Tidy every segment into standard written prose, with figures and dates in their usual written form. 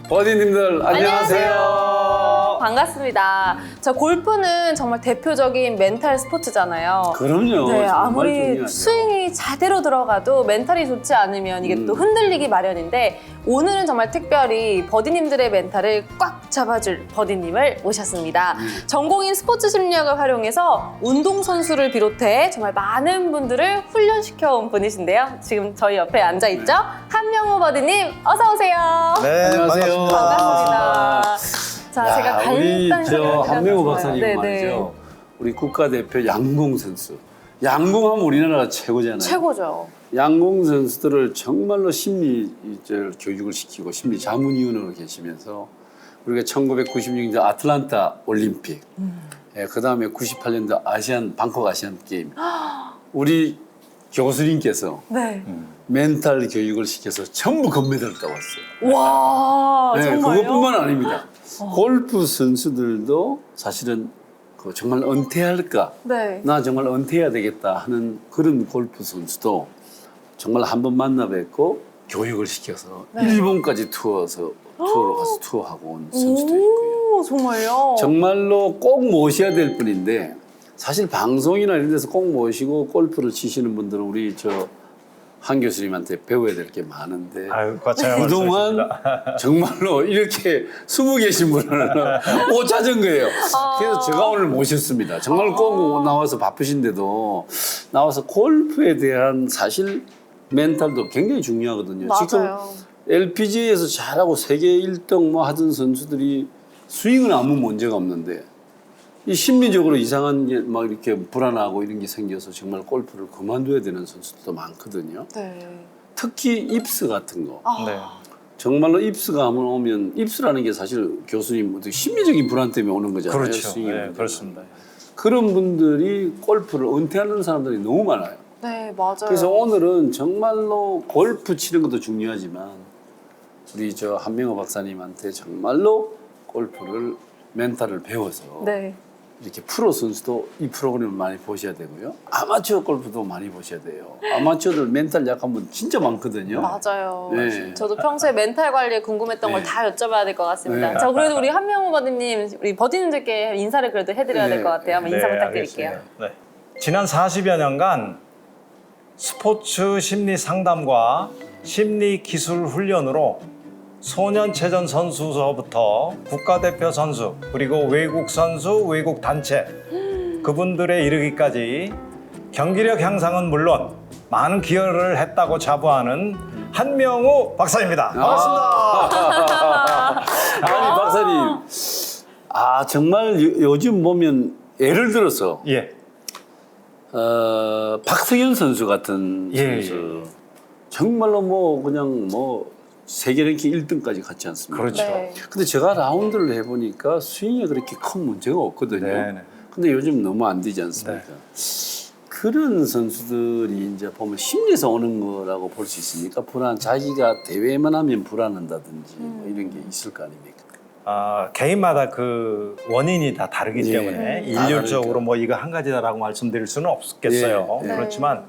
버디님들 안녕하세요. 반갑습니다. 저 골프는 정말 대표적인 멘탈 스포츠잖아요. 그럼요. 네, 정말 아무리 중요하죠. 스윙이 제대로 들어가도 멘탈이 좋지 않으면 이게 또 흔들리기 마련인데 오늘은 정말 특별히 버디님들의 멘탈을 꽉 잡아줄 버디님을 모셨습니다. 전공인 스포츠 심리학을 활용해서 운동선수를 비롯해 정말 많은 분들을 훈련시켜온 분이신데요. 지금 저희 옆에 앉아있죠? 한명호 버디님 어서 오세요. 네, 안녕하세요. 반갑습니다. 자, 야, 제가 우리 간단히 저 소개를 한명호 드려봤어요. 박사님 네네. 말이죠. 우리 국가대표 양궁 선수. 양궁하면 우리나라가 최고잖아요. 최고죠. 양궁 선수들을 정말로 심리 교육을 시키고 심리 자문위원으로 계시면서 우리가 1996년 아틀란타 올림픽, 그 다음에 98년도 방콕 아시안 게임, 우리 교수님께서 네. 멘탈 교육을 시켜서 전부 금메달을 따왔어요. 와, 네, 정말요? 그것뿐만 아닙니다. 골프 선수들도 사실은 정말 은퇴할까? 네. 나 정말 은퇴해야 되겠다 하는 그런 골프 선수도 정말 한 번 만나 뵙고 교육을 시켜서 네. 일본까지 투어로 가서 투어하고 온 선수도 있고요. 오, 정말요? 정말로 꼭 모셔야 될 분인데 사실 방송이나 이런 데서 꼭 모시고 골프를 치시는 분들은 우리 한 교수님한테 배워야 될 게 많은데 아유, 과찬 그동안 정말로 이렇게 숨어 계신 분을 못 찾은 거예요. 그래서 제가 오늘 모셨습니다. 정말 꼭 나와서 바쁘신데도 나와서 골프에 대한 사실 멘탈도 굉장히 중요하거든요. 맞아요. 지금 LPGA에서 잘하고 세계 1등 뭐 하던 선수들이 스윙은 아무 문제가 없는데 이 심리적으로 이상한 게 막 이렇게 불안하고 이런 게 생겨서 정말 골프를 그만둬야 되는 선수들도 많거든요. 네. 특히 입스 같은 거. 네. 정말로 입스가 오면 입스라는 게 사실 교수님 어떻게 심리적인 불안 때문에 오는 거잖아요. 그렇죠. 스윙이 네, 문제가. 그렇습니다. 그런 분들이 골프를 은퇴하는 사람들이 너무 많아요. 네, 맞아요. 그래서 오늘은 정말로 골프 치는 것도 중요하지만 우리 한명호 박사님한테 정말로 골프를 멘탈을 배워서 네. 이렇게 프로 선수도 이 프로그램을 많이 보셔야 되고요. 아마추어 골프도 많이 보셔야 돼요. 아마추어들 멘탈 약한 분 진짜 많거든요. 맞아요. 네. 저도 평소에 멘탈 관리에 궁금했던 걸 네. 다 여쭤봐야 될 것 같습니다. 네. 자, 그래도 우리 한명호 버디님, 우리 버디님들께 인사를 그래도 해드려야 될 것 같아요. 한번 인사 부탁드릴게요. 알겠습니다. 네. 지난 40여 년간 스포츠 심리 상담과 심리 기술 훈련으로 소년체전 선수서부터 국가대표 선수, 그리고 외국 선수, 외국 단체 그분들에 이르기까지 경기력 향상은 물론 많은 기여를 했다고 자부하는 한명호 박사입니다. 반갑습니다. 아니 박사님, 정말 요즘 보면 예를 들어서 예. 박성현 선수 같은 예, 선수 정말로 그냥 세계 랭킹 1등까지 갔지 않습니까? 그렇죠. 네. 근데 제가 라운드를 해보니까 스윙에 그렇게 큰 문제가 없거든요. 네네. 근데 요즘 너무 안 되지 않습니까? 그런 선수들이 이제 보면 심리에서 오는 거라고 볼 수 있습니까? 자기가 대회만 하면 불안한다든지 이런 게 있을 거 아닙니까? 개인마다 그 원인이 다 다르기 예. 때문에 다 일률적으로 다르니까. 이거 한 가지다라고 말씀드릴 수는 없겠어요. 예. 네. 그렇지만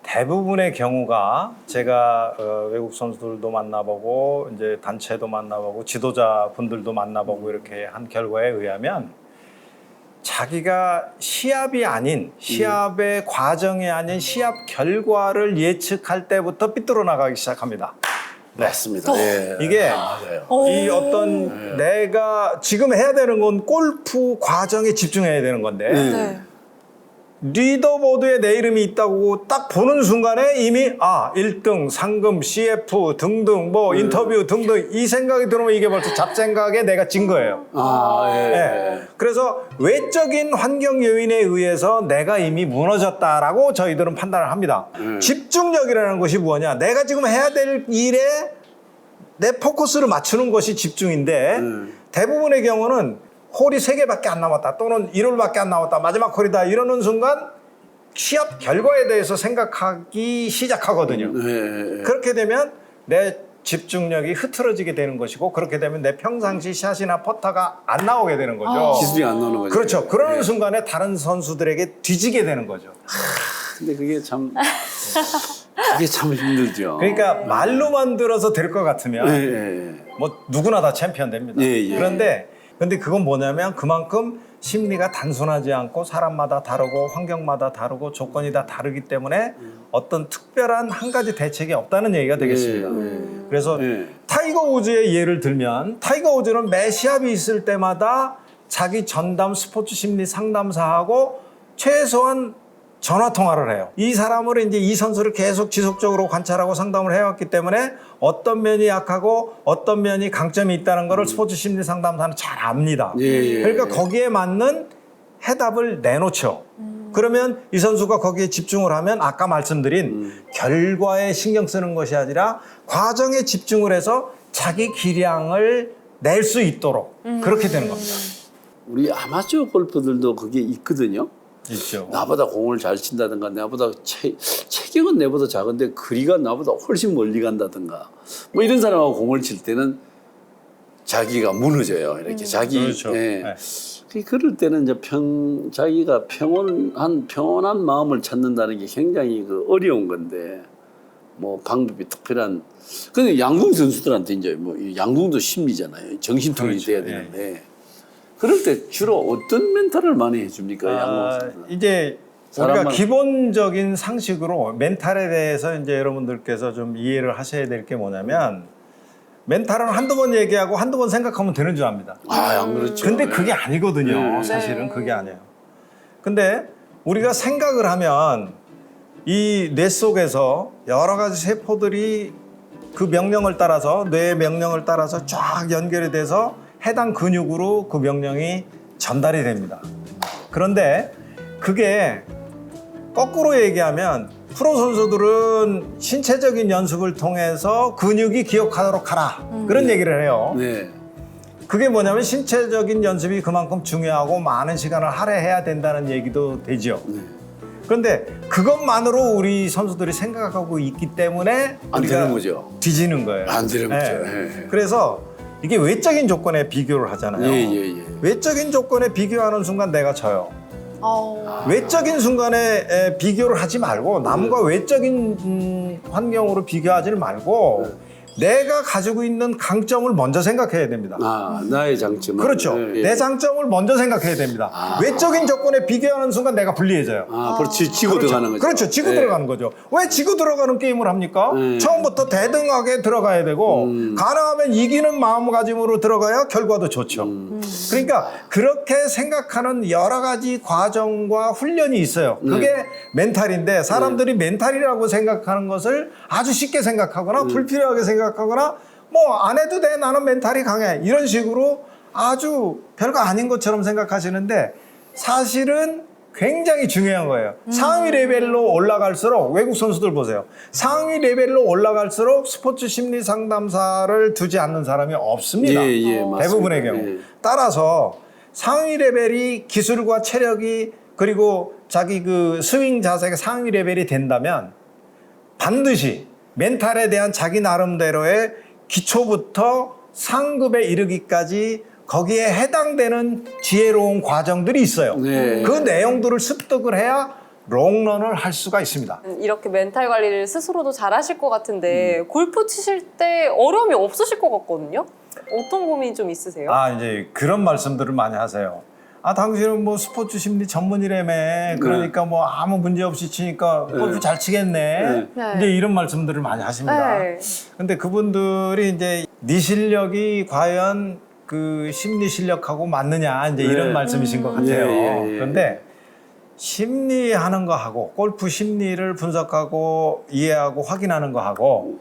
대부분의 경우가 제가 외국 선수들도 만나보고 이제 단체도 만나보고 지도자 분들도 만나보고 이렇게 한 결과에 의하면 자기가 시합이 아닌 시합의 과정이 아닌 시합 결과를 예측할 때부터 삐뚤어 나가기 시작합니다. 맞습니다. 예. 이게 맞아요. 이 어떤 내가 지금 해야 되는 건 골프 과정에 집중해야 되는 건데 네. 리더보드에 내 이름이 있다고 딱 보는 순간에 이미 1등, 상금, CF 등등 인터뷰 등등 이 생각이 들어오면 이게 벌써 잡생각에 내가 진 거예요. 예. 그래서 외적인 환경 요인에 의해서 내가 이미 무너졌다라고 저희들은 판단을 합니다. 집중력이라는 것이 뭐냐? 내가 지금 해야 될 일에 내 포커스를 맞추는 것이 집중인데 대부분의 경우는 홀이 3개밖에 안 남았다 또는 1홀밖에 안 남았다 마지막 홀이다 이러는 순간 시합 결과에 대해서 생각하기 시작하거든요. 그렇게 되면 내 집중력이 흐트러지게 되는 것이고 그렇게 되면 내 평상시 샷이나 퍼터가 안 나오게 되는 거죠. 기술이 안 나오는 거죠. 그렇죠. 그러는 순간에 다른 선수들에게 뒤지게 되는 거죠. 근데 그게 참 힘들죠. 그러니까 말로만 들어서 될 것 같으면 예, 예, 예. 뭐 누구나 다 챔피언 됩니다. 예, 예. 근데 그건 뭐냐면 그만큼 심리가 단순하지 않고 사람마다 다르고 환경마다 다르고 조건이 다 다르기 때문에 어떤 특별한 한 가지 대책이 없다는 얘기가 되겠습니다. 그래서 예. 타이거 우즈의 예를 들면 타이거 우즈는 매 시합이 있을 때마다 자기 전담 스포츠 심리 상담사하고 최소한 전화 통화를 해요. 이 사람을 이제 이 선수를 계속 지속적으로 관찰하고 상담을 해왔기 때문에 어떤 면이 약하고 어떤 면이 강점이 있다는 것을 스포츠 심리 상담사는 잘 압니다. 예, 예. 그러니까 거기에 맞는 해답을 내놓죠. 그러면 이 선수가 거기에 집중을 하면 아까 말씀드린 결과에 신경 쓰는 것이 아니라 과정에 집중을 해서 자기 기량을 낼 수 있도록 그렇게 되는 겁니다. 우리 아마추어 골퍼들도 그게 있거든요. 있죠. 나보다 공을 잘 친다든가 나보다 체격은 내보다 작은데 거리가 나보다 훨씬 멀리 간다든가 뭐 이런 사람하고 공을 칠 때는 자기가 무너져요. 이렇게 자기 그렇죠. 예. 네. 그럴 때는 이제 자기가 평온한 마음을 찾는다는 게 굉장히 어려운 건데 뭐 방법이 특별한. 근데 양궁 선수들한테 이제 뭐 양궁도 심리잖아요. 정신통일이 그렇죠. 돼야 되는데. 그럴 때 주로 어떤 멘탈을 많이 해줍니까? 양궁 선수는? 이제 우리가 사람만- 기본적인 상식으로 멘탈에 대해서 이제 여러분들께서 좀 이해를 하셔야 될 게 뭐냐면 멘탈은 한두 번 얘기하고 한두 번 생각하면 되는 줄 압니다. 안 그렇죠. 근데 그게 아니거든요. 사실은 그게 아니에요. 근데 우리가 생각을 하면 이 뇌 속에서 여러 가지 세포들이 그 명령을 따라서 뇌의 명령을 따라서 쫙 연결이 돼서 해당 근육으로 그 명령이 전달이 됩니다. 그런데 그게 거꾸로 얘기하면 프로 선수들은 신체적인 연습을 통해서 근육이 기억하도록 하라 그런 얘기를 해요. 네. 그게 뭐냐면 신체적인 연습이 그만큼 중요하고 많은 시간을 할애해야 된다는 얘기도 되죠. 그런데 그것만으로 우리 선수들이 생각하고 있기 때문에 안 우리가 되는 거죠. 뒤지는 거예요. 안 되는 거죠. 네. 예. 그래서 이게 외적인 조건에 비교를 하잖아요. 예. 외적인 조건에 비교하는 순간 내가 져요. 외적인 순간에 비교를 하지 말고 남과 외적인 환경으로 비교하지는 말고 내가 가지고 있는 강점을 먼저 생각해야 됩니다. 나의 장점은. 그렇죠. 예. 내 장점을 먼저 생각해야 됩니다. 외적인 조건에 비교하는 순간 내가 불리해져요. 그렇지. 지고 들어가는 거죠. 그렇죠. 지고 예. 들어가는 거죠. 왜 지고 들어가는 게임을 합니까? 처음부터 대등하게 들어가야 되고 가능하면 이기는 마음가짐으로 들어가야 결과도 좋죠. 그러니까 그렇게 생각하는 여러 가지 과정과 훈련이 있어요. 그게 멘탈인데 사람들이 멘탈이라고 생각하는 것을 아주 쉽게 생각하거나 불필요하게 생각하거나 뭐 안 해도 돼 나는 멘탈이 강해 이런 식으로 아주 별거 아닌 것처럼 생각하시는데 사실은 굉장히 중요한 거예요. 상위 레벨로 올라갈수록 외국 선수들 보세요. 상위 레벨로 올라갈수록 스포츠 심리 상담사를 두지 않는 사람이 없습니다. 예, 맞습니다. 대부분의 경우. 예. 따라서 상위 레벨이 기술과 체력이 그리고 자기 그 스윙 자세가 상위 레벨이 된다면 반드시 멘탈에 대한 자기 나름대로의 기초부터 상급에 이르기까지 거기에 해당되는 지혜로운 과정들이 있어요. 네. 그 내용들을 습득을 해야 롱런을 할 수가 있습니다. 이렇게 멘탈 관리를 스스로도 잘 하실 것 같은데 골프 치실 때 어려움이 없으실 것 같거든요? 어떤 고민이 좀 있으세요? 이제 그런 말씀들을 많이 하세요. 당신은 뭐 스포츠 심리 전문이라며 그러니까 뭐 아무 문제 없이 치니까 골프 잘 치겠네. 네. 이제 이런 말씀들을 많이 하십니다. 네. 근데 그분들이 이제 네 실력이 과연 그 심리 실력하고 맞느냐 이제 이런 말씀이신 것 같아요. 예. 그런데 심리하는 거하고 골프 심리를 분석하고 이해하고 확인하는 거하고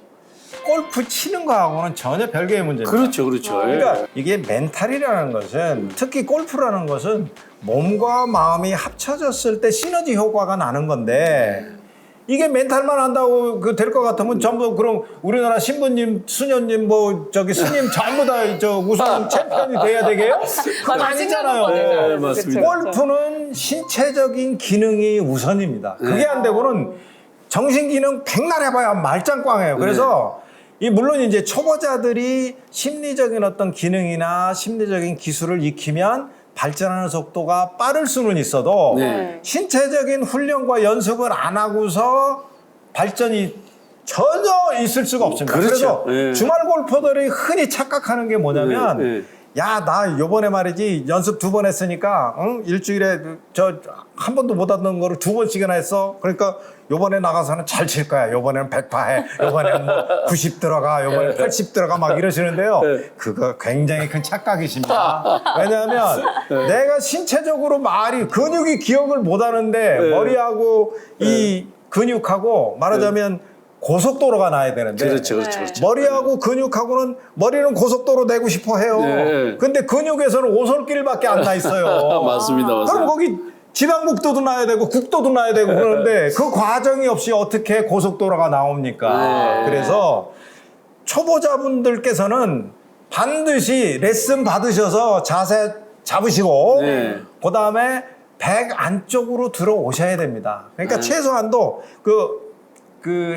골프 치는 거하고는 전혀 별개의 문제입니다. 그렇죠. 그러니까 이게 멘탈이라는 것은 특히 골프라는 것은 몸과 마음이 합쳐졌을 때 시너지 효과가 나는 건데 이게 멘탈만 한다고 될 것 같으면 전부 그럼 우리나라 신부님, 수녀님, 뭐 저기 스님 전부 다 저 우승 챔피언이 돼야 되게요? 그건 아니잖아요. 네, 맞습니다. 골프는 신체적인 기능이 우선입니다. 그게 안 되고는 정신 기능 백날 해봐야 말짱꽝해요. 그래서 물론 이제 초보자들이 심리적인 어떤 기능이나 심리적인 기술을 익히면 발전하는 속도가 빠를 수는 있어도 네. 신체적인 훈련과 연습을 안 하고서 발전이 전혀 있을 수가 없습니다. 그렇죠. 그래서 예. 주말 골퍼들이 흔히 착각하는 게 뭐냐면 예, 예. 야, 나 요번에 말이지 연습 2번 했으니까 일주일에 저 한 번도 못 하던 거를 2번씩이나 했어. 그러니까 요번에 나가서는 잘 칠 거야. 요번에는 100파 해. 요번에는 뭐 90 들어가. 요번에 80 들어가 막 이러시는데요. 네. 그거 굉장히 큰 착각이십니다. 왜냐하면 내가 신체적으로 근육이 기억을 못 하는데 머리하고 이 근육하고 말하자면 고속도로가 나야 되는데 그렇죠, 그렇죠, 네. 그렇죠. 머리하고 근육하고는 머리는 고속도로 내고 싶어 해요. 네. 근데 근육에서는 오솔길밖에 안 나 있어요. 맞습니다, 그럼 맞습니다. 거기 지방국도도 나야 되고 국도도 나야 되고 그러는데 그 과정이 없이 어떻게 고속도로가 나옵니까? 네. 그래서 초보자분들께서는 반드시 레슨 받으셔서 자세 잡으시고 네. 그다음에 100 안쪽으로 들어오셔야 됩니다. 그러니까 네. 최소한도 그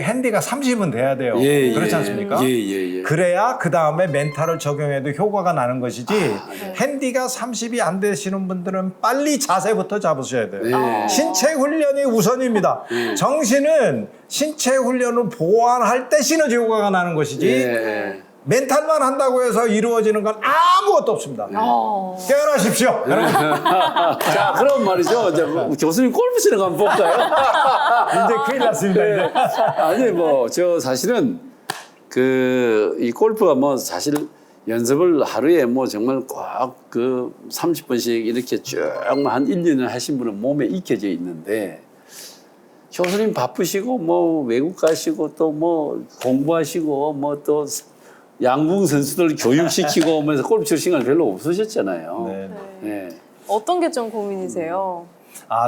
핸디가 30은 돼야 돼요. 예, 그렇지 예. 않습니까? 예, 예, 예. 그래야 그 다음에 멘탈을 적용해도 효과가 나는 것이지 네. 핸디가 30이 안 되시는 분들은 빨리 자세부터 잡으셔야 돼요. 네. 신체 훈련이 우선입니다. 정신은 신체 훈련을 보완할 때 시너지 효과가 나는 것이지 예. 멘탈만 한다고 해서 이루어지는 건 아무것도 없습니다. 깨어나십시오. 자, 그럼 말이죠. 이제 교수님 골프 치는 거 한번 볼까요? 이제 큰일 났습니다. 네. 이제. 아니, 뭐, 저 사실은 이 골프가 뭐 사실 연습을 하루에 뭐 정말 꽉 30분씩 이렇게 쭉 한 1년을 하신 분은 몸에 익혀져 있는데 교수님 바쁘시고 뭐 외국 가시고 또 뭐 공부하시고 뭐 또 양궁 선수들 교육시키고 오면서 골프 칠 시간이 별로 없으셨잖아요. 네. 네. 어떤 게 좀 고민이세요?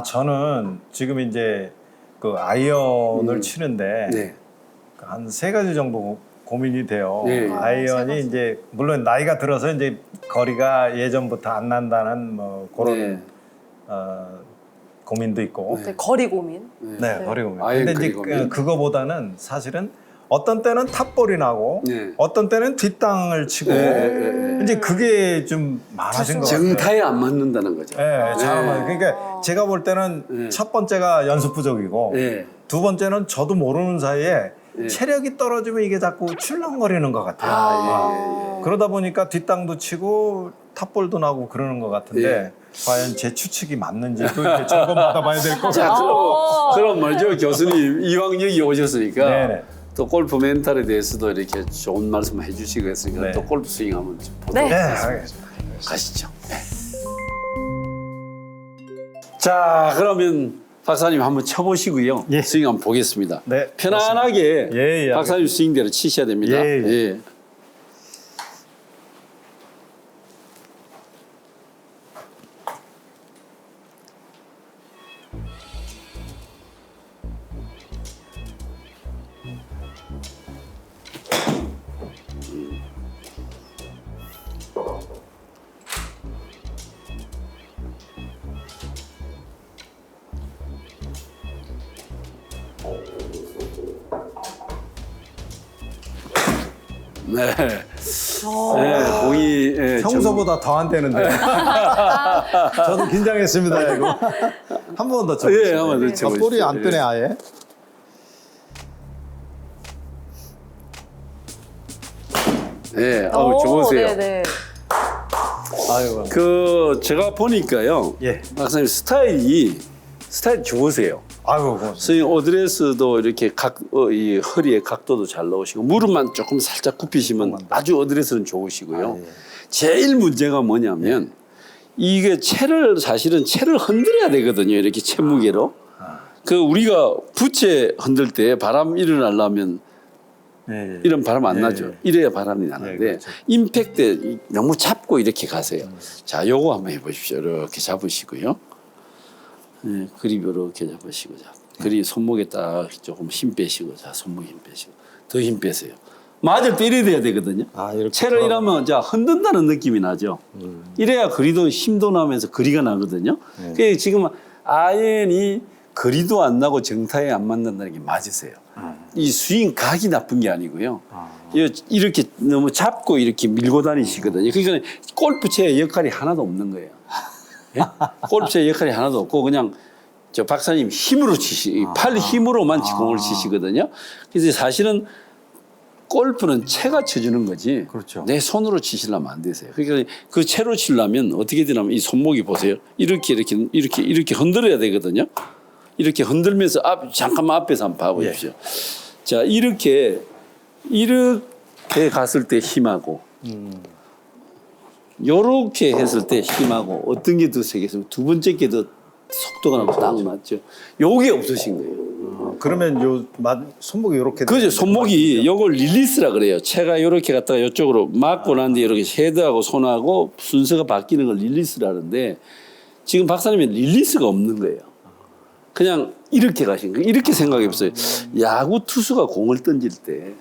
저는 지금 이제 그 아이언을 치는데 네. 한 3가지 정도 고민이 돼요. 네. 세 아이언이 가지. 이제 물론 나이가 들어서 이제 거리가 예전부터 안 난다는 뭐 그런 네. 고민도 있고. 네, 거리 고민. 네, 거리 고민. 아이언 근데 거리 이제 고민. 그거보다는 사실은 어떤 때는 탑볼이 나고 네. 어떤 때는 뒷땅을 치고 이제 그게 좀 많아진 것 같아요. 정타에 안 맞는다는 거죠. 네, 잘하면 그러니까 제가 볼 때는 네. 첫 번째가 연습 부족이고 네. 두 번째는 저도 모르는 사이에 네. 체력이 떨어지면 이게 자꾸 출렁거리는 것 같아요. 그러다 보니까 뒷땅도 치고 탑볼도 나고 그러는 것 같은데 예. 과연 제 추측이 맞는지 또 이렇게 점검 받아봐야 될 것 자, 같아요. 그럼 말이죠. 교수님 이왕 여기 오셨으니까 네네. 또 골프 멘탈에 대해서도 이렇게 좋은 말씀 해주시고 했으니까 네. 또 골프 스윙 한번 좀 보도록 네. 네, 하겠습니다. 알겠습니다. 가시죠. 네. 자, 그러면 박사님 한번 쳐보시고요. 예. 스윙 한번 보겠습니다. 네, 편안하게 예, 예, 박사님 스윙대로 치셔야 됩니다. 예, 예. 예. 네. 네, 공이 예, 평소보다 더 안 되는데. 저도 긴장했습니다, 이거. 한 번 더 쳐보세요. 예, 한번 더 쳐보시죠. 볼이 안 뜨네, 아예. 네, 좋으세요. 네네. 아이고. 제가 보니까요. 예. 박사님 스타일 좋으세요. 아이고, 고맙습니다. 스윙 어드레스도 이렇게 이 허리의 각도도 잘 나오시고 무릎만 조금 살짝 굽히시면 아주 어드레스는 좋으시고요. 예. 제일 문제가 뭐냐면 이게 사실은 채를 흔들어야 되거든요. 이렇게 채 무게로. 우리가 부채 흔들 때 바람 일어나려면 예, 예. 이런 바람 안 예, 나죠. 예. 이래야 바람이 나는데 그렇죠. 임팩트 너무 잡고 이렇게 가세요. 자, 요거 한번 해보십시오. 이렇게 잡으시고요. 네, 그립 이렇게 잡으시고, 자, 그립 손목에 딱 조금 힘 빼시고, 자, 손목 힘 빼시고, 더 힘 빼세요. 맞을 때 이래야 되거든요. 이렇게 채를 이러면 자 흔든다는 느낌이 나죠. 이래야 거리도 힘도 나면서 거리가 나거든요. 그게 지금 아yen이 거리도 안 나고 정타에 안 맞는다는 게 맞으세요. 이 스윙 각이 나쁜 게 아니고요. 이렇게 너무 잡고 이렇게 밀고 다니시거든요. 그러니까 골프채의 역할이 하나도 없는 거예요. 예? 골프채의 역할이 하나도 없고 그냥 저 박사님 힘으로 팔 힘으로만 공을 치시거든요. 그래서 사실은 골프는 채가 쳐주는 거지. 그렇죠. 내 손으로 치시려면 안 되세요. 그러니까 그 채로 치려면 어떻게 되냐면 이 손목이 보세요. 이렇게 흔들어야 되거든요. 이렇게 흔들면서 잠깐만 앞에서 한번 봐보십시오. 자, 이렇게 갔을 때 힘하고 요렇게 했을 때 힘하고 어떤 게 더 세겠습니까? 두 번째 게 더 속도가 딱 맞죠. 요게 없으신 거예요. 그러면 손목이 이렇게 그죠. 손목이 요걸 릴리스라 그래요. 채가 요렇게 갔다가 이쪽으로 맞고 난 뒤에 이렇게 헤드하고 손하고 순서가 바뀌는 걸 릴리스라 하는데 지금 박사님은 릴리스가 없는 거예요. 그냥 이렇게 가신 거예요. 이렇게 생각해 보세요. 야구 투수가 공을 던질 때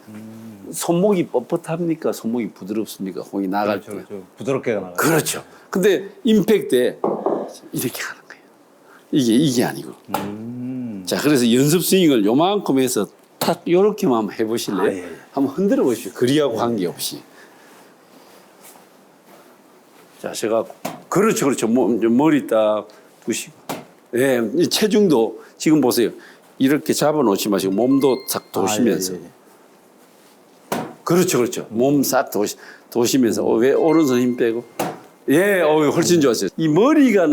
손목이 뻣뻣합니까? 손목이 부드럽습니까? 공이 나갈 때. 그렇죠. 부드럽게 나가요. 그렇죠. 근데 임팩트 때 이렇게 가는 거예요. 이게 아니고. 자, 그래서 연습 스윙을 요만큼 해서 탁 요렇게만 한번 해보실래요? 한번 흔들어 보십시오. 거리하고 관계없이. 자, 제가 그렇죠. 머리 딱 부시고. 예, 이 체중도 지금 보세요. 이렇게 잡아 놓지 마시고 몸도 싹 도시면서. 그렇죠. 몸 싹 도시면서 왜 오른손 힘 빼고. 예, 훨씬 좋았어요. 이 머리가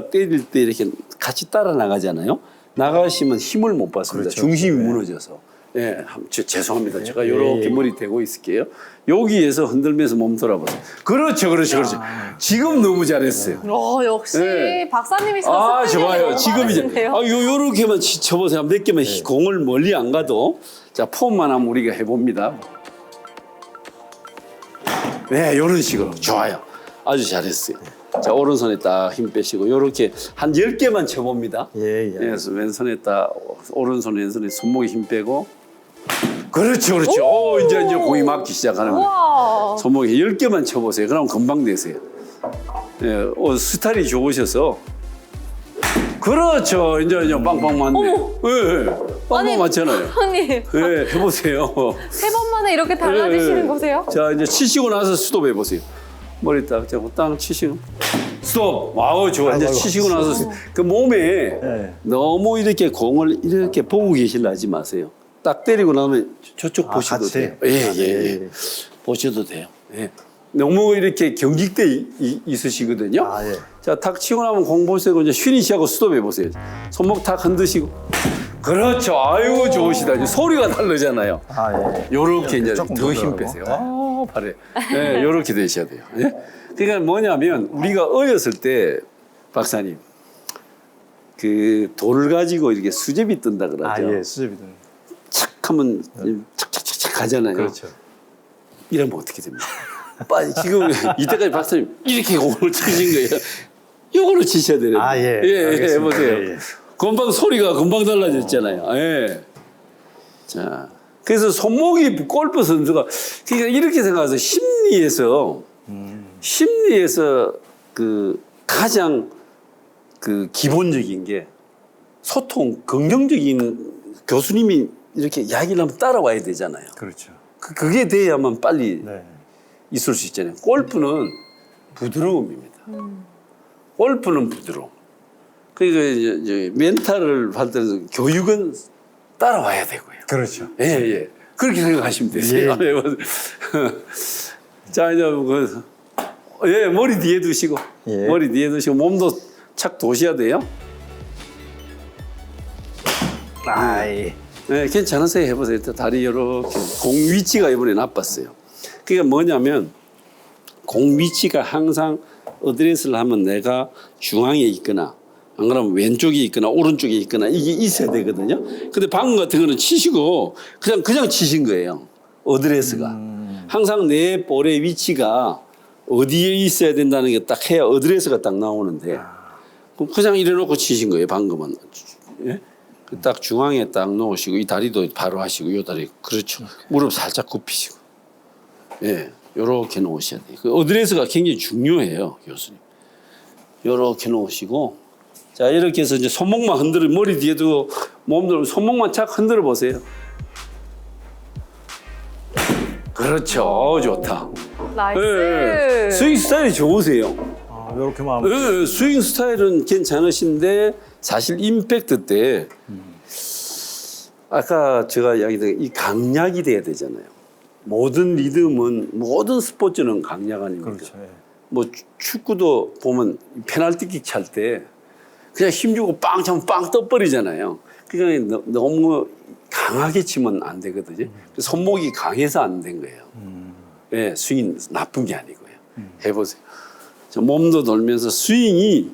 때릴 때 이렇게 같이 따라 나가잖아요. 나가시면 힘을 못 받습니다. 그렇죠. 중심이 무너져서. 예, 죄송합니다. 제가 이렇게 머리 대고 있을게요. 여기에서 흔들면서 몸 돌아보세요. 그렇죠. 지금 너무 잘했어요. 역시 네. 박사님이 있어서 좋아요. 지금 이제 요렇게만 쳐보세요. 몇 개만 공을 멀리 안 가도 자 폼만 하면 우리가 해봅니다. 네, 이런 식으로 좋아요. 아주 잘했어요. 자, 오른손에 딱 힘 빼시고 요렇게 한 10개만 쳐봅니다. 그래서 왼손에 딱 오른손 왼손에 손목에 힘 빼고 그렇죠. 이제 공이 맞기 시작하는 거예요. 손목에 10개만 쳐보세요. 그럼 금방 되세요. 예, 스타일이 좋으셔서 그렇죠. 이제 빵빵 맞네. 빵빵 맞잖아요. 아니 해보세요. 3번 만에 이렇게 달라지시는 거세요? 자, 이제 치시고 나서 스톱 해보세요. 머리 딱 잡고 땅 치시고 스톱. 와우, 좋아. 이제 치시고 나서 그 몸에 너무 이렇게 공을 이렇게 보고 계시려 하지 마세요. 딱 때리고 나면 저쪽 보셔도 같이? 돼요. 예. 보셔도 돼요. 예. 너무 이렇게 경직돼 있으시거든요. 자, 탁 치고 나면 공 보세요. 이제 휘니시하고 스톱 해보세요. 손목 탁 흔드시고. 그렇죠. 아이고, 좋으시다. 이제 소리가 다르잖아요. 요렇게 이제 더 힘 빼세요. 발에. 네, 요렇게 되셔야 돼요. 예? 그러니까 뭐냐면 우리가 어렸을 때 박사님 그 돌을 가지고 이렇게 수제비 뜬다 그러죠. 수제비 뜬. 착 하면 착착착착 가잖아요. 그렇죠. 이러면 어떻게 됩니까? 빨리 지금 이때까지 박사님 이렇게 공을 치신 거예요. 요거로 치셔야 되는데. 해보세요. 금방 소리가 금방 달라졌잖아요. 자, 그래서 손목이 골프 선수가 그러니까 이렇게 생각해서 심리에서 그 가장 그 기본적인 게 소통, 긍정적인 교수님이 이렇게 이야기를 하면 따라와야 되잖아요. 그렇죠. 그게 돼야만 빨리 있을 수 있잖아요. 골프는 부드러움입니다. 골프는 부드러움. 그러니까 이제 멘탈을 할 때는 교육은 따라와야 되고요. 그렇죠. 예. 그렇게 생각하시면 되세요. 자, 이제 머리 뒤에 두시고, 머리 뒤에 두시고, 몸도 착 도셔야 돼요. 네, 괜찮으세요? 해보세요. 다리 이렇게. 공 위치가 이번에 나빴어요. 그게 뭐냐면, 공 위치가 항상 어드레스를 하면 내가 중앙에 있거나, 안 그러면 왼쪽에 있거나 오른쪽에 있거나 이게 있어야 되거든요. 근데 방금 같은 거는 치시고 그냥 치신 거예요. 어드레스가. 항상 내 볼의 위치가 어디에 있어야 된다는 게 딱 해야 어드레스가 딱 나오는데 그냥 이래놓고 치신 거예요. 방금은. 예? 딱 중앙에 딱 놓으시고 이 다리도 바로 하시고 이 다리 그렇죠. 무릎 살짝 굽히시고 요렇게 놓으셔야 돼요. 그 어드레스가 굉장히 중요해요. 교수님. 요렇게 놓으시고 자, 이렇게 해서 이제 손목만 흔들어, 머리 뒤에도 몸들 손목만 착 흔들어 보세요. 그렇죠. 좋다. 나이스. 스윙 스타일이 좋으세요. 이렇게만 하면. 네, 스윙 스타일은 괜찮으신데 사실 임팩트 때 아까 제가 이야기드린 이 강약이 돼야 되잖아요. 모든 리듬은 모든 스포츠는 강약 아닙니까? 그렇죠. 예. 뭐 축구도 보면 페널티킥 찰 때 그냥 힘주고 빵 차면 빵 떠버리잖아요. 그러니까 너무 강하게 치면 안 되거든요. 손목이 강해서 안 된 거예요. 예, 스윙이 나쁜 게 아니고요. 해보세요. 저 몸도 돌면서 스윙이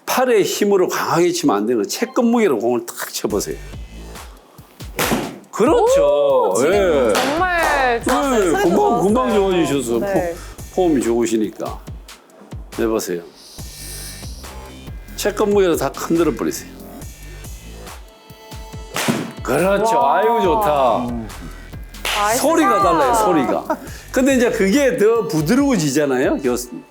팔의 힘으로 강하게 치면 안 되는 거예요. 채끝무게로 공을 탁 쳐보세요. 그렇죠. 지금 예. 정말 좋았어요. 네, 소리도 금방 좋았어요. 좋아지셔서 네. 폼이 좋으시니까 해보세요. 채끝무게로 다 흔들어 버리세요. 그렇죠. 와. 아이고 좋다. 나이스 소리가 샷. 달라요. 소리가. 근데 이제 그게 더 부드러워지잖아요,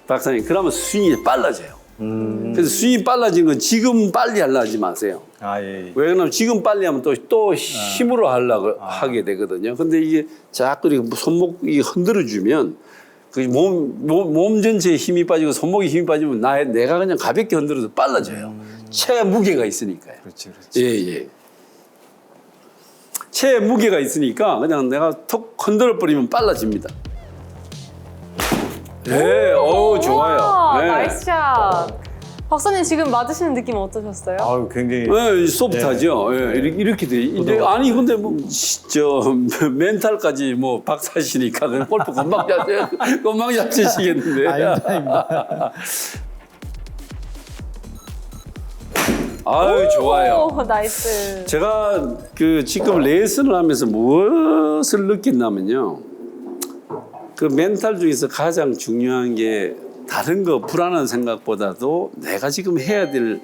박사님. 그러면 스윙이 빨라져요. 그래서 스윙이 빨라진 건 지금 빨리 하려 하지 마세요. 아, 예. 왜 그러냐면 지금 빨리 하면 또 힘으로 하려고 하게 되거든요. 근데 이게 자꾸 이렇게 손목이 흔들어주면 그 몸 전체에 힘이 빠지고 손목에 힘이 빠지면 내가 그냥 가볍게 흔들어도 빨라져요. 채 무게가 있으니까요. 그렇지, 그렇지. 예, 예. 채 무게가 있으니까 그냥 내가 톡 흔들어 버리면 빨라집니다. 네, 오, 좋아요. 우와, 네. 나이스 샷. 박사님 지금 맞으시는 느낌 어떠셨어요? 아유, 굉장히. 네, 소프트하죠. 예, 이렇게 돼. 근데 아니 근데 뭐 저 멘탈까지 뭐 박사시니까 그냥 골프 금방 잡으시겠는데. 아닙니다. 아유 좋아요. 오, 나이스. 제가 그 지금 레슨을 하면서 무엇을 느낀다면요. 그 멘탈 중에서 가장 중요한 게 다른 거 불안한 생각보다도 내가 지금 해야 될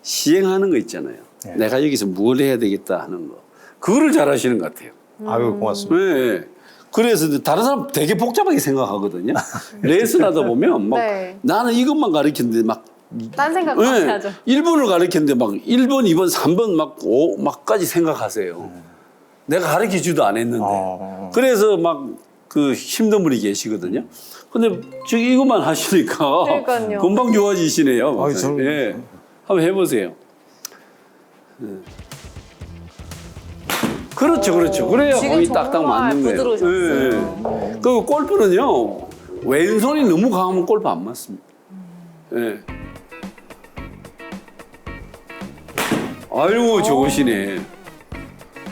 시행하는 거 있잖아요. 네. 내가 여기서 뭘 해야 되겠다 하는 거. 그거를 잘 하시는 것 같아요. 아유, 고맙습니다. 네. 그래서 다른 사람 되게 복잡하게 생각하거든요. 레슨하다 보면 막 네. 나는 이것만 가르쳤는데 막 딴 생각 많이 하죠. 1번을 가르쳤는데 막 1번, 2번, 3번 막까지 생각하세요. 내가 가르쳐 주도 안 했는데. 그래서 막 그 힘든 분이 계시거든요. 근데 저기 이것만 하시니까 그러니까요. 금방 좋아지시네요. 아유, 박사님. 저는- 예. 한번 해보세요. 그렇죠, 그렇죠. 그래야 지금 거의 딱딱 정말 맞는 거예요. 부드러우셨어요. 그 골프는요, 왼손이 너무 강하면 골프 안 맞습니다. 예. 아유, 좋으시네.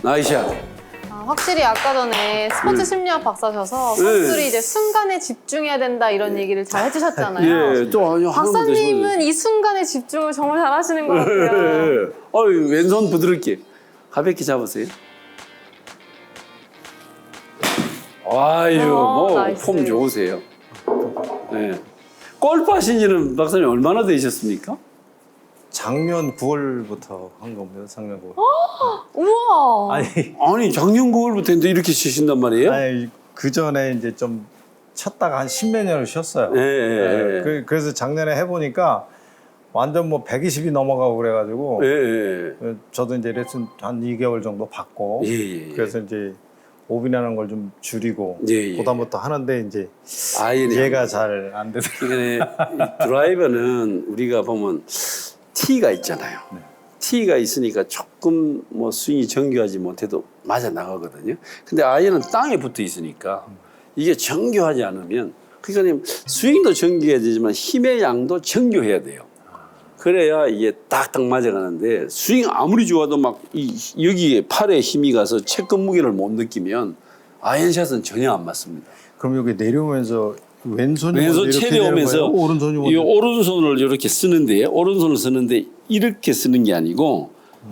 나이샷. 확실히 아까 전에 스포츠 심리학 박사셔서 네. 선수들이 이제 순간에 집중해야 된다 이런 얘기를 잘 해주셨잖아요. 예, 또 아니 박사님은 이 순간에 집중을 정말 잘하시는 것 같아요. 예. 어유 왼손 부드럽게 가볍게 잡으세요. 아유, 뭐 나이스. 폼 좋으세요. 예. 골프 하신 지는 박사님 얼마나 되셨습니까? 작년 9월부터 한 겁니다. 작년 9월. 우와. 아니, 작년 9월부터 했는데 이렇게 치신단 말이에요? 아니 그 전에 이제 좀 쳤다가 한 10몇 년을 쉬었어요. 예, 예, 예. 그래서 작년에 해보니까 완전 뭐 120이 넘어가고 그래가지고 예, 예. 저도 이제 레슨 한 2개월 정도 받고 예, 예, 예. 그래서 이제 오비라는 걸 좀 줄이고 예, 예. 그다음부터 하는데 이제 아이언이 얘가 잘 안 되더라고요. 그러니까 이 드라이버는 우리가 보면 티가 있잖아요. 티가 있으니까 조금 뭐 스윙이 정교하지 못해도 맞아 나가거든요. 근데 아이언은 땅에 붙어 있으니까 이게 정교하지 않으면 그러니까 스윙도 정교해야 되지만 힘의 양도 정교해야 돼요. 그래야 이게 딱딱 맞아가는데 스윙 아무리 좋아도 막 여기에 팔에 힘이 가서 채끝 무게를 못 느끼면 아이언샷은 전혀 안 맞습니다. 그럼 여기 내려오면서 왼손이 왼손 먼저 이렇게 체려오면서 내려가요? 오른손이 이 먼저? 오른손을 이렇게 쓰는데 오른손을 쓰는데 이렇게 쓰는 게 아니고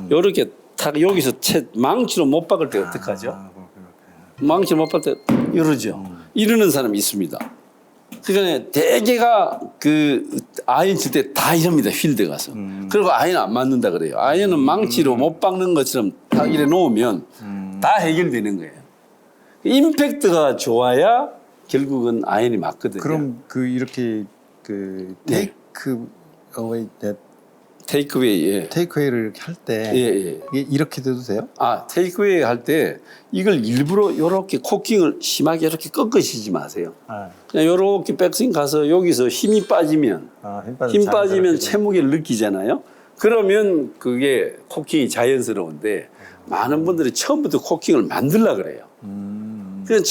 이렇게 탁 여기서 망치로 못 박을 때 어떡하죠? 망치로 못 박을 때 이러죠. 이러는 사람이 있습니다. 그러니까 대개가 그 아이언 칠 때 다 이럽니다. 필드 가서. 그리고 아이언 안 맞는다 그래요. 아이언은 망치로 못 박는 것처럼 딱 이래 놓으면 다 해결되는 거예요. 임팩트가 좋아야 결국은 아이언이 맞거든요. 그럼 그 이렇게 그 네. 테이크 어웨이 테이크웨이. 예. 테이크웨이를 이렇게 할 때 예, 예. 이게 이렇게 돼도 돼요? 아, 테이크웨이 할 때 이걸 일부러 이렇게 코킹을 심하게 이렇게 꺾으시지 마세요. 아, 그냥 이렇게 백스윙 가서 여기서 힘이 빠지면 힘 빠지면 채무게를 느끼잖아요. 그러면 그게 코킹이 자연스러운데 많은 분들이 처음부터 코킹을 만들라 그래요. 그냥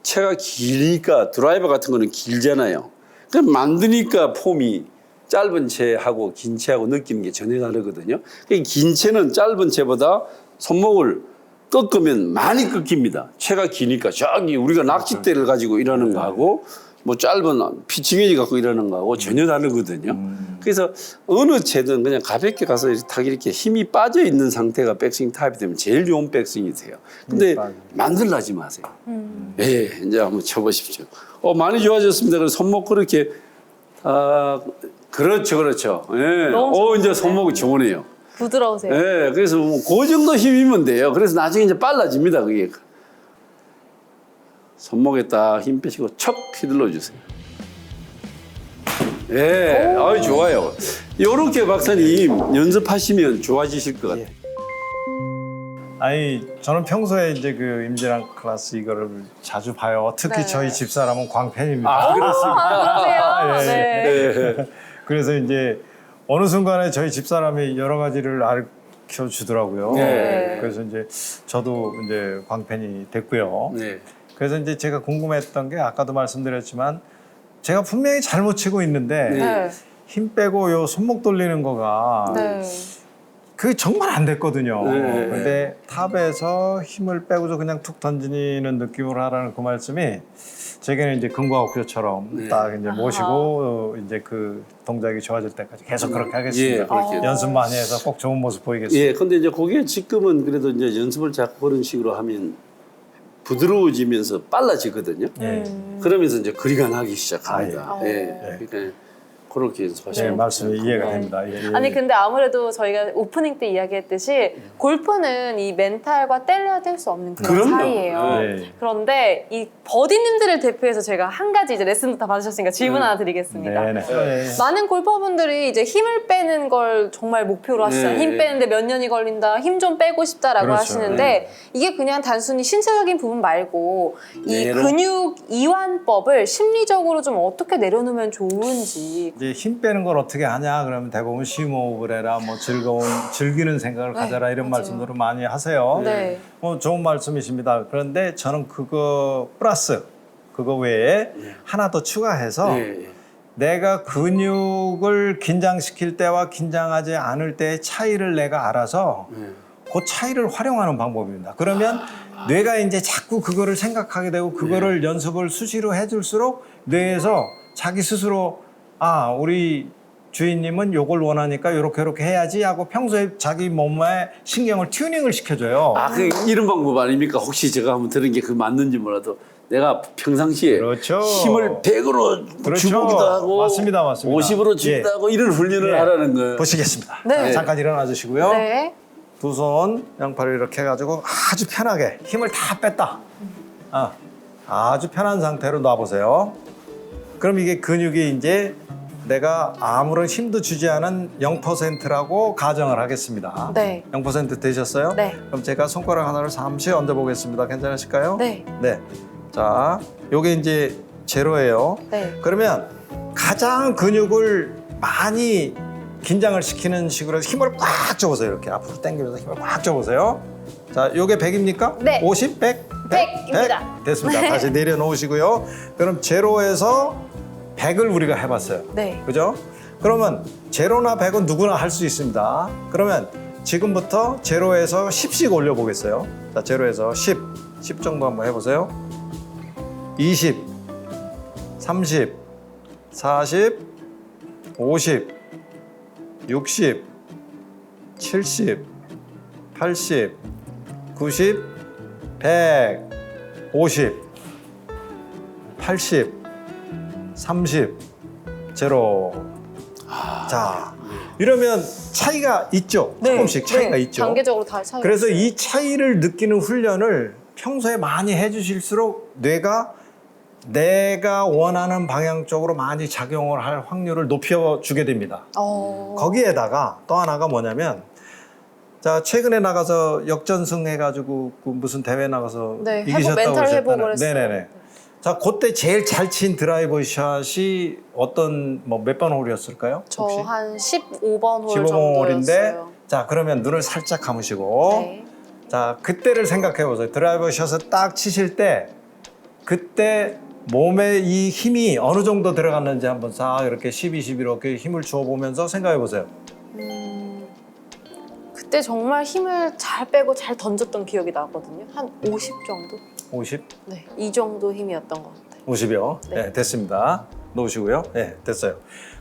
채가 길니까 드라이버 같은 거는 길잖아요. 그럼 만드니까 폼이 짧은 채하고 긴 채하고 느끼는 게 전혀 다르거든요. 긴 채는 짧은 채보다 손목을 꺾으면 많이 꺾입니다. 채가 기니까 저기 우리가 낚싯대를 가지고 일하는 거하고 뭐 짧은 피칭웨지 갖고 일하는 거하고 전혀 다르거든요. 그래서 어느 채든 그냥 가볍게 가서 딱 이렇게 힘이 빠져 있는 상태가 백스윙 타입이 되면 제일 좋은 백스윙이 돼요. 근데 만들라지 마세요. 예, 이제 한번 쳐보십시오. 많이 좋아졌습니다. 그래서 손목 그렇게 그렇죠. 예. 이제 손목이 좋으네요. 부드러우세요. 예, 그래서 뭐 그 정도 힘이면 돼요. 그래서 나중에 이제 빨라집니다, 그게. 손목에 딱 힘 빼시고 척 휘둘러 주세요. 예, 아유 좋아요. 요렇게 박사님 연습하시면 좋아지실 것 같아요. 아니 저는 평소에 이제 그 임진환 클래스 이거를 자주 봐요. 특히 네. 저희 집사람은 광팬입니다. 아, 그렇습니다. 그러세요? 예, 네. 예. 그래서 이제 어느 순간에 저희 집사람이 여러 가지를 가르쳐 주더라고요. 네. 그래서 이제 저도 이제 광팬이 됐고요. 네. 그래서 이제 제가 궁금했던 게 아까도 말씀드렸지만 제가 분명히 잘못 치고 있는데 네. 힘 빼고 요 손목 돌리는 거가 네. 그게 정말 안 됐거든요. 네. 근데 탑에서 힘을 빼고서 그냥 툭 던지는 느낌으로 하라는 그 말씀이 제게는 이제 금과 옥조처럼 네. 딱 이제 모시고 이제 그 동작이 좋아질 때까지 계속 그렇게 하겠습니다. 예, 그렇게. 연습 많이 해서 꼭 좋은 모습 보이겠습니다. 예, 근데 이제 그게 지금은 그래도 이제 연습을 자꾸 그런 식으로 하면 부드러워지면서 빨라지거든요. 예. 그러면서 이제 거리가 나기 시작합니다. 아, 예. 예. 그러니까 그렇게 네, 연습하시면 말씀이 이해가 네. 됩니다. 예, 예. 아니 근데 아무래도 저희가 오프닝 때 이야기했듯이 골프는 이 멘탈과 뗄래야 뗄 수 없는 그런 그럼요. 사이예요. 네. 그런데 이 버디님들을 대표해서 제가 한 가지 이제 레슨도 다 받으셨으니까 질문 하나 드리겠습니다. 네네. 네. 많은 골퍼분들이 이제 힘을 빼는 걸 정말 목표로 하시잖아요. 네. 힘 빼는데 몇 년이 걸린다, 힘 좀 빼고 싶다라고 그렇죠. 하시는데 이게 그냥 단순히 신체적인 부분 말고 이 내로? 근육 이완법을 심리적으로 좀 어떻게 내려놓으면 좋은지. 이제 힘 빼는 걸 어떻게 하냐 그러면 대부분 심호흡을 해라 뭐 즐기는 생각을 네, 가져라 이런 맞아요. 말씀들을 많이 하세요. 네. 좋은 말씀이십니다. 그런데 저는 그거 플러스 그거 외에 하나 더 추가해서 예. 내가 근육을 긴장시킬 때와 긴장하지 않을 때의 차이를 내가 알아서 그 차이를 활용하는 방법입니다. 그러면 뇌가 이제 자꾸 그거를 생각하게 되고 그거를 연습을 수시로 해줄수록 뇌에서 자기 스스로 우리 주인님은 요걸 원하니까 요렇게 해야지 하고 평소에 자기 몸에 신경을 튜닝을 시켜줘요. 그 이런 방법 아닙니까? 혹시 제가 한번 들은 게 그 맞는지 몰라도 내가 평상시에 그렇죠. 힘을 100으로 그렇죠. 주보기도 하고 맞습니다. 50으로 주기도 예. 하고 이런 훈련을 예. 하라는 거예요. 보시겠습니다. 네. 잠깐 일어나 주시고요. 네. 두 손 양팔을 이렇게 해가지고 아주 편하게 힘을 다 뺐다. 아주 편한 상태로 놔보세요. 그럼 이게 근육이 이제 내가 아무런 힘도 주지 않은 0%라고 가정을 하겠습니다. 네. 0% 되셨어요? 네. 그럼 제가 손가락 하나를 잠시 얹어 보겠습니다. 괜찮으실까요? 네. 네. 자, 요게 이제 제로예요. 네. 그러면 가장 근육을 많이 긴장을 시키는 식으로 힘을 꽉 줘보세요. 이렇게 앞으로 당기면서 힘을 꽉 줘보세요. 자, 요게 100입니까? 네. 50, 100? 100입니다. 됐습니다. 다시 내려놓으시고요. 그럼 제로에서 100을 우리가 해봤어요. 네. 그죠? 그러면 제로나 100은 누구나 할 수 있습니다. 그러면 지금부터 제로에서 10씩 올려보겠어요. 자, 제로에서 10. 10 정도 한번 해보세요. 20, 30, 40, 50, 60, 70, 80, 90, 100, 50, 80, 30, 제로. 자, 이러면 차이가 있죠? 조금씩 차이가 있죠? 단계적으로 다 차이가 그래서 있어요. 이 차이를 느끼는 훈련을 평소에 많이 해주실수록 뇌가 내가 원하는 방향 쪽으로 많이 작용을 할 확률을 높여주게 됩니다. 거기에다가 또 하나가 뭐냐면 자 최근에 나가서 역전승 해가지고 그 무슨 대회 나가서 네, 이기셨다고 멘탈 회복을 하셨잖아요. 했어요. 네네네. 자 그때 제일 잘 친 드라이버 샷이 어떤 뭐 몇 번 홀이었을까요? 저 혹시? 한 15번 홀 15번 홀인데 정도였어요. 자 그러면 눈을 살짝 감으시고 네. 자 그때를 생각해 보세요. 드라이버 샷을 딱 치실 때 그때 몸에 이 힘이 어느 정도 들어갔는지 한번 싹 이렇게 12, 12 이렇게 힘을 주어 보면서 생각해 보세요. 그때 정말 힘을 잘 빼고 잘 던졌던 기억이 나거든요. 한 50 정도? 50? 네, 이 정도 힘이었던 것 같아요. 50이요? 네. 네, 됐습니다. 놓으시고요. 네, 됐어요.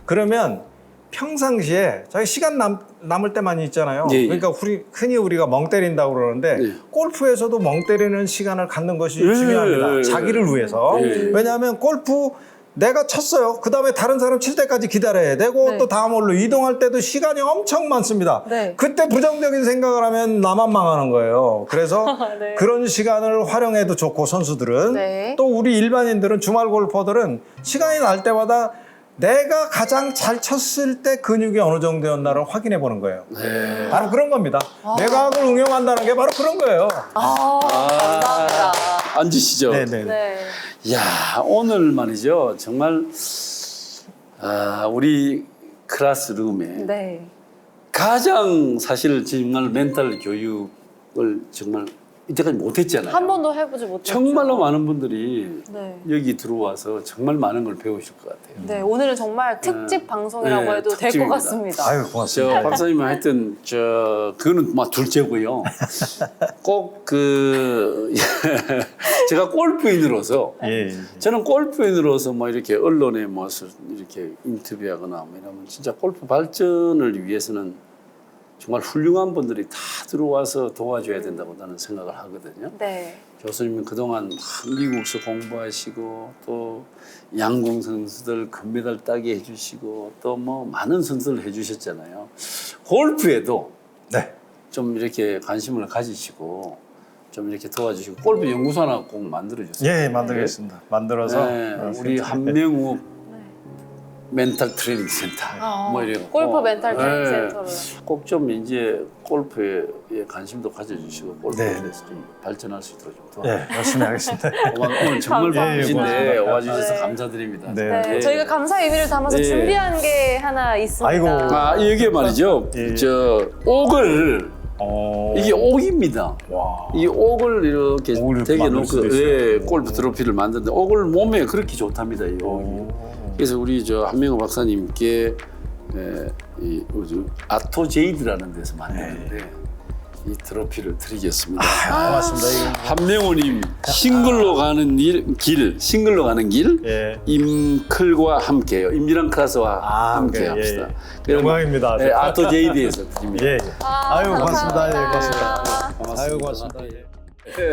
그러면 평상시에 자기 시간 남을 때 많이 있잖아요. 예, 예. 그러니까 흔히 우리가 멍 때린다고 그러는데 예. 골프에서도 멍 때리는 시간을 갖는 것이 예, 중요합니다. 예, 자기를 위해서. 예. 왜냐하면 골프 내가 쳤어요. 그 다음에 다른 사람 칠 때까지 기다려야 되고 네. 또 다음 홀로 이동할 때도 시간이 엄청 많습니다. 네. 그때 부정적인 생각을 하면 나만 망하는 거예요. 그래서 네. 그런 시간을 활용해도 좋고 선수들은 네. 또 우리 일반인들은 주말 골퍼들은 시간이 날 때마다 내가 가장 잘 쳤을 때 근육이 어느 정도였나를 확인해 보는 거예요. 네. 바로 그런 겁니다. 내과학을 응용한다는 게 바로 그런 거예요. 감사합니다. 앉으시죠. 네네. 네. 야 오늘 말이죠. 정말 우리 클래스룸에 네. 가장 사실 정말 멘탈 교육을 정말 이때까지 못했잖아요. 한 번도 해보지 못했죠. 정말로 많은 분들이 네. 여기 들어와서 정말 많은 걸 배우실 것 같아요. 네, 오늘은 정말 특집 방송이라고 네, 해도 될 것 특집입니다. 같습니다. 아유 저 고맙습니다. 박사님은 하여튼 그거는 막 둘째고요. 꼭 제가 골프인으로서 예, 예. 저는 골프인으로서 뭐 이렇게 언론에 뭐 이렇게 인터뷰하거나 뭐 이러면 진짜 골프 발전을 위해서는 정말 훌륭한 분들이 다 들어와서 도와줘야 된다고 나는 생각을 하거든요. 네. 교수님은 그동안 미국서 공부하시고 또 양궁 선수들 금메달 따게 해주시고 또 뭐 많은 선수들 해주셨잖아요. 골프에도 네. 좀 이렇게 관심을 가지시고 좀 이렇게 도와주시고 골프 연구소 하나 꼭 만들어주세요. 예, 만들겠습니다. 만들어서 네, 우리 한명욱 멘탈 트레이닝 센터 뭐 이런 골프 멘탈 트레이닝 센터로요. 꼭 좀 이제 골프에 관심도 가져주시고 골프에 네. 대해서 좀 발전할 수 있도록 좀 도와주세요. 예, 열심히 하겠습니다. 오늘 정말 감사합니다. 바쁘신데 예, 와주셔서 네. 감사드립니다. 네. 네, 저희가 감사 의미를 담아서 예. 준비한 게 하나 있습니다. 아이고. 이게 말이죠. 예. 저 옥을 이게 옥입니다. 와. 이 옥을 이렇게 옥을 되게 만들 놓고 수도 있어요. 골프 트로피를 만드는데 옥을 몸에 그렇게 좋답니다. 이 옥이. 그래서 우리 저 한명호 박사님께 이 아토제이드라는 데서 만드는데 이 트로피를 드리겠습니다. 고맙습니다. 한명호님 싱글로 가는 싱글로 가는 길 예. 임클과 함께요. 임지랑 클래스와 함께 예, 합시다. 예. 영광입니다. 네, 아토제이드에서 드립니다. 예. 예. 아유, 고맙습니다. 예, 감사합니다. 고맙습니다. 아유, 고맙습니다. 예.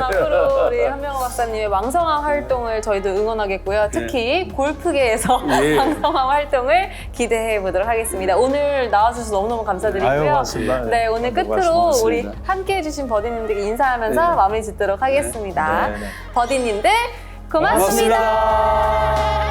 앞으로 우리 한명호 박사님의 왕성한 활동을 저희도 응원하겠고요. 특히 골프계에서 예. 왕성한 활동을 기대해 보도록 하겠습니다. 오늘 나와주셔서 너무너무 감사드리고요. 아유, 고맙습니다. 네, 오늘 끝으로 고맙습니다. 우리 함께 해주신 버디님들께 인사하면서 네. 마무리 짓도록 하겠습니다. 네, 네. 버디님들 고맙습니다.